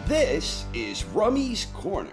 This is Rummy's Corner.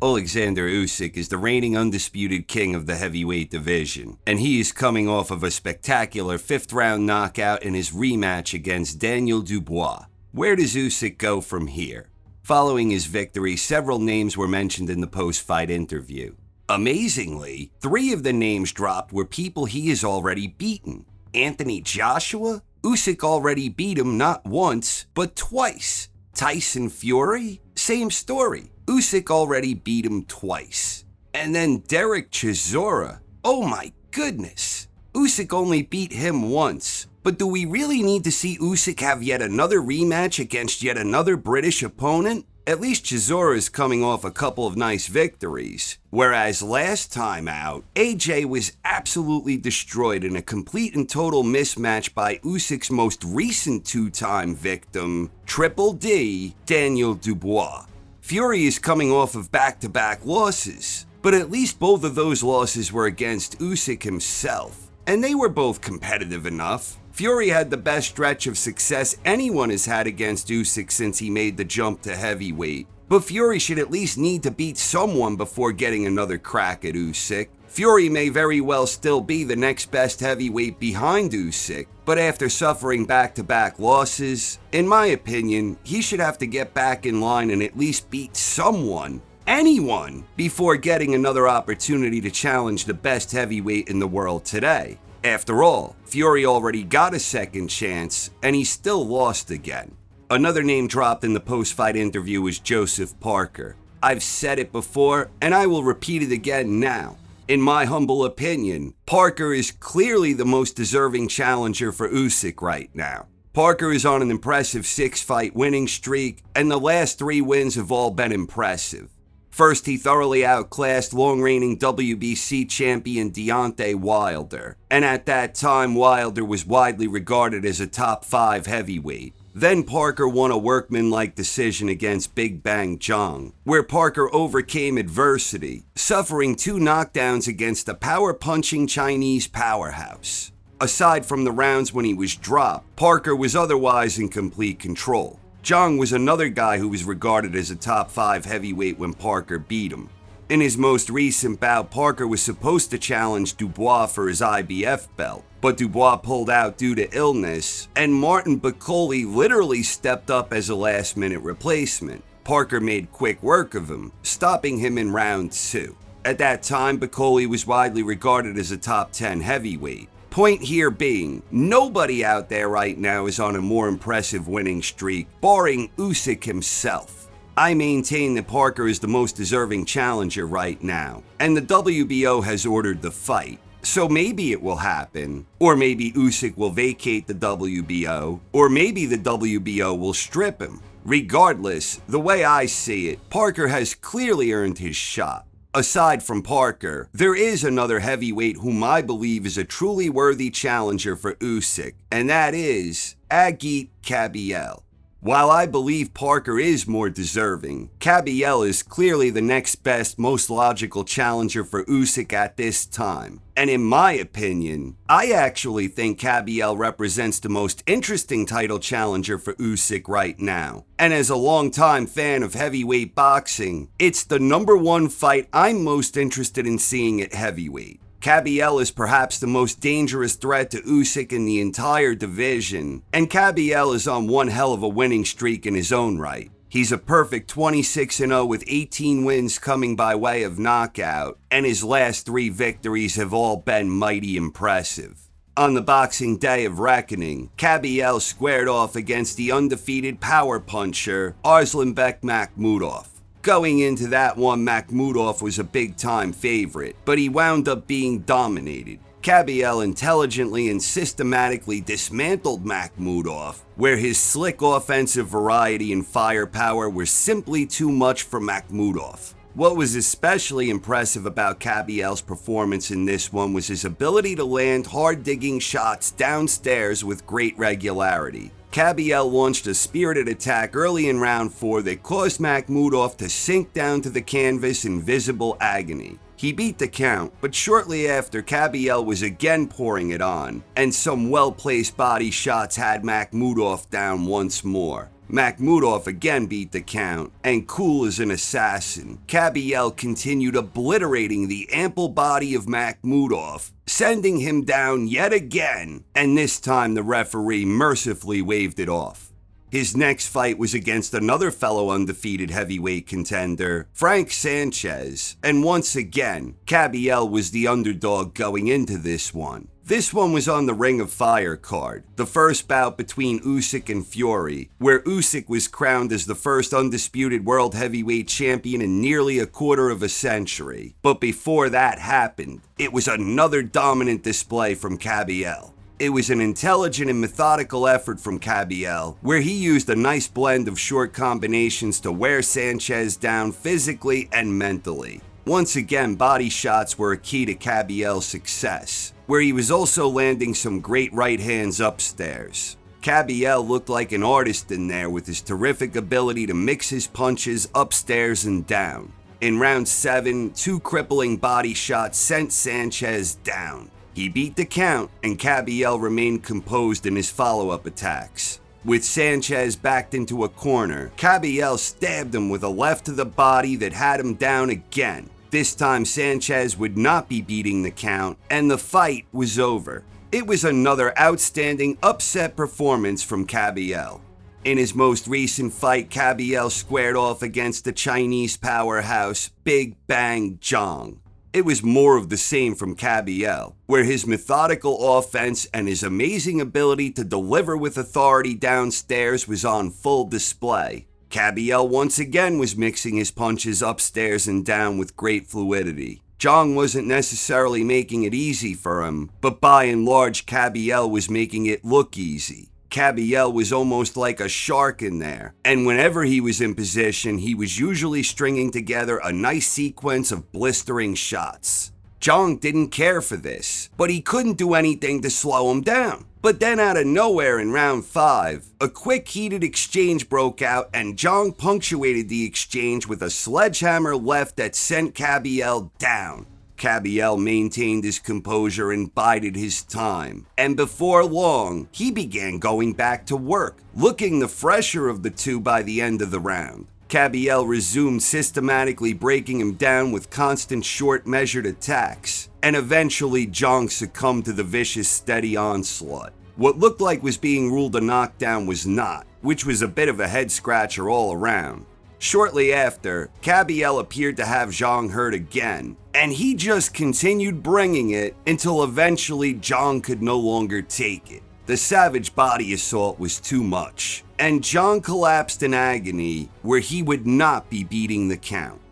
Oleksandr Usyk is the reigning undisputed king of the heavyweight division, and he is coming off of a spectacular 5th-round knockout in his rematch against Daniel Dubois. Where does Usyk go from here? Following his victory, several names were mentioned in the post-fight interview. Amazingly, 3 of the names dropped were people he has already beaten. Anthony Joshua? Usyk already beat him not once, but twice. Tyson Fury? Same story. Usyk already beat him twice. And then Derek Chisora. Oh my goodness. Usyk only beat him once. But do we really need to see Usyk have yet another rematch against yet another British opponent? At least Chisora is coming off a couple of nice victories. Whereas last time out, AJ was absolutely destroyed in a complete and total mismatch by Usyk's most recent 2-time victim, Triple D, Daniel Dubois. Fury is coming off of back-to-back losses, but at least both of those losses were against Usyk himself, and they were both competitive enough. Fury had the best stretch of success anyone has had against Usyk since he made the jump to heavyweight, but Fury should at least need to beat someone before getting another crack at Usyk. Fury may very well still be the next best heavyweight behind Usyk, but after suffering back-to-back losses, in my opinion, he should have to get back in line and at least beat someone, anyone, before getting another opportunity to challenge the best heavyweight in the world today. After all, Fury already got a second chance, and he still lost again. Another name dropped in the post-fight interview was Joseph Parker. I've said it before, and I will repeat it again now. In my humble opinion, Parker is clearly the most deserving challenger for Usyk right now. Parker is on an impressive 6-fight winning streak, and the last 3 wins have all been impressive. First, he thoroughly outclassed long-reigning WBC champion Deontay Wilder, and at that time, Wilder was widely regarded as a top 5 heavyweight. Then Parker won a workmanlike decision against Big Bang Jong, where Parker overcame adversity, suffering 2 knockdowns against a power-punching Chinese powerhouse. Aside from the rounds when he was dropped, Parker was otherwise in complete control. Jong was another guy who was regarded as a top 5 heavyweight when Parker beat him. In his most recent bout, Parker was supposed to challenge Dubois for his IBF belt, but Dubois pulled out due to illness, and Martin Bakole literally stepped up as a last-minute replacement. Parker made quick work of him, stopping him in round 2. At that time, Bakole was widely regarded as a top 10 heavyweight. Point here being, nobody out there right now is on a more impressive winning streak, barring Usyk himself. I maintain that Parker is the most deserving challenger right now, and the WBO has ordered the fight. So maybe it will happen, or maybe Usyk will vacate the WBO, or maybe the WBO will strip him. Regardless, the way I see it, Parker has clearly earned his shot. Aside from Parker, there is another heavyweight whom I believe is a truly worthy challenger for Usyk, and that is Agit Kabayel. While I believe Parker is more deserving, Kabayel is clearly the next best, most logical challenger for Usyk at this time. And in my opinion, I actually think Kabayel represents the most interesting title challenger for Usyk right now. And as a longtime fan of heavyweight boxing, it's the #1 fight I'm most interested in seeing at heavyweight. Kabayel is perhaps the most dangerous threat to Usyk in the entire division, and Kabayel is on one hell of a winning streak in his own right. He's a perfect 26-0 with 18 wins coming by way of knockout, and his last 3 victories have all been mighty impressive. On the Boxing Day of Reckoning, Kabayel squared off against the undefeated power puncher Arslanbek Makhmudov. Going into that one, Makhmudov was a big-time favorite, but he wound up being dominated. Kabayel intelligently and systematically dismantled Makhmudov, where his slick offensive variety and firepower were simply too much for Makhmudov. What was especially impressive about Kabayel's performance in this one was his ability to land hard-digging shots downstairs with great regularity. Kabayel launched a spirited attack early in round 4 that caused Makhmudov to sink down to the canvas in visible agony. He beat the count, but shortly after, Kabayel was again pouring it on, and some well-placed body shots had Makhmudov down once more. Makhmudov again beat the count, and cool as an assassin, Kabayel continued obliterating the ample body of Makhmudov, sending him down yet again, and this time the referee mercifully waved it off. His next fight was against another fellow undefeated heavyweight contender, Frank Sanchez, and once again, Kabayel was the underdog going into this one. This one was on the Ring of Fire card, the first bout between Usyk and Fury, where Usyk was crowned as the first undisputed world heavyweight champion in nearly a quarter of a century. But before that happened, it was another dominant display from Kabayel. It was an intelligent and methodical effort from Kabayel, where he used a nice blend of short combinations to wear Sanchez down physically and mentally. Once again, body shots were a key to Kabayel's success, where he was also landing some great right hands upstairs. Kabayel looked like an artist in there with his terrific ability to mix his punches upstairs and down. In round 7, 2 crippling body shots sent Sanchez down. He beat the count, and Kabayel remained composed in his follow-up attacks. With Sanchez backed into a corner, Kabayel stabbed him with a left to the body that had him down again. This time Sanchez would not be beating the count, and the fight was over. It was another outstanding upset performance from Kabayel. In his most recent fight, Kabayel squared off against the Chinese powerhouse Big Bang Zhang. It was more of the same from Kabayel, where his methodical offense and his amazing ability to deliver with authority downstairs was on full display. Kabayel once again was mixing his punches upstairs and down with great fluidity. Zhang wasn't necessarily making it easy for him, but by and large Kabayel was making it look easy. Kabayel was almost like a shark in there, and whenever he was in position, he was usually stringing together a nice sequence of blistering shots. Zhang didn't care for this, but he couldn't do anything to slow him down. But then out of nowhere in round 5, a quick heated exchange broke out, and Zhang punctuated the exchange with a sledgehammer left that sent Kabayel down. Kabayel maintained his composure and bided his time, and before long, he began going back to work, looking the fresher of the two by the end of the round. Kabayel resumed systematically breaking him down with constant short measured attacks, and eventually Zhang succumbed to the vicious steady onslaught. What looked like was being ruled a knockdown was not, which was a bit of a head scratcher all around. Shortly after, Kabayel appeared to have Zhang hurt again, and he just continued bringing it until eventually Zhang could no longer take it. The savage body assault was too much, and Zhang collapsed in agony where he would not be beating the count.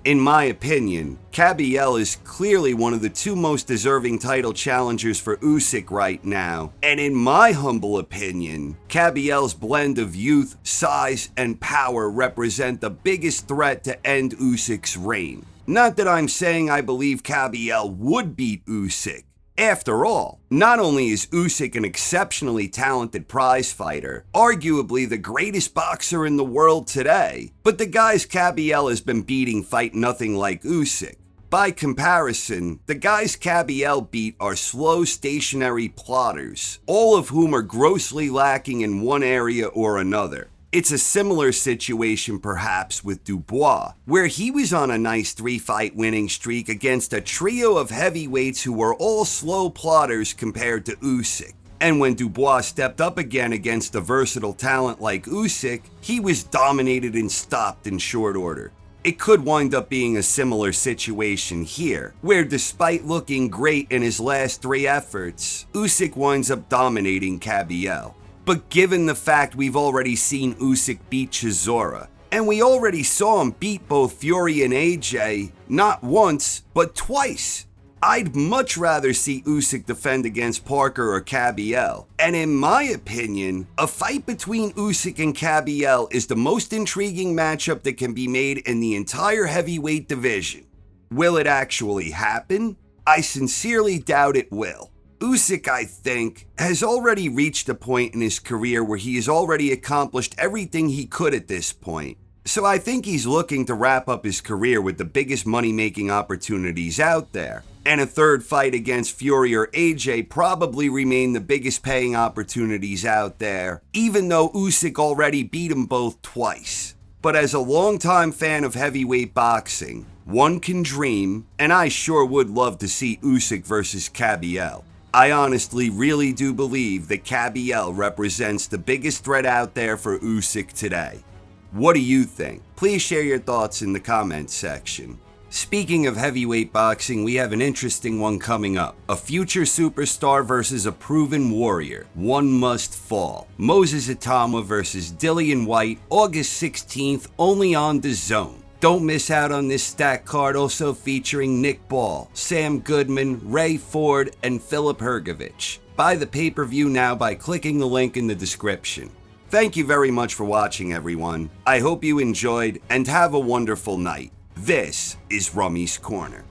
In my opinion, Kabayel is clearly one of the two most deserving title challengers for Usyk right now, and in my humble opinion, Kabayel's blend of youth, size, and power represent the biggest threat to end Usyk's reign. Not that I'm saying I believe Kabayel would beat Usyk. After all, not only is Usyk an exceptionally talented prize fighter, arguably the greatest boxer in the world today, but the guys Kabayel has been beating fight nothing like Usyk. By comparison, the guys Kabayel beat are slow, stationary plotters, all of whom are grossly lacking in one area or another. It's a similar situation perhaps with Dubois, where he was on a nice 3-fight winning streak against a trio of heavyweights who were all slow plotters compared to Usyk. And when Dubois stepped up again against a versatile talent like Usyk, he was dominated and stopped in short order. It could wind up being a similar situation here, where despite looking great in his last 3 efforts, Usyk winds up dominating Kabayel. But given the fact we've already seen Usyk beat Chisora, and we already saw him beat both Fury and AJ, not once, but twice, I'd much rather see Usyk defend against Parker or Kabayel. And in my opinion, a fight between Usyk and Kabayel is the most intriguing matchup that can be made in the entire heavyweight division. Will it actually happen? I sincerely doubt it will. Usyk, I think, has already reached a point in his career where he has already accomplished everything he could at this point. So I think he's looking to wrap up his career with the biggest money-making opportunities out there. And a third fight against Fury or AJ probably remain the biggest paying opportunities out there, even though Usyk already beat them both twice. But as a longtime fan of heavyweight boxing, one can dream, and I sure would love to see Usyk versus Kabayel. I honestly really do believe that Kabayel represents the biggest threat out there for Usyk today. What do you think? Please share your thoughts in the comments section. Speaking of heavyweight boxing, we have an interesting one coming up. A future superstar versus a proven warrior. One must fall. Moses Itama versus Dillian White, August 16th, only on DAZN. Don't miss out on this stacked card, also featuring Nick Ball, Sam Goodman, Ray Ford, and Filip Hrgovic. Buy the pay-per-view now by clicking the link in the description. Thank you very much for watching, everyone. I hope you enjoyed, and have a wonderful night. This is Rummy's Corner.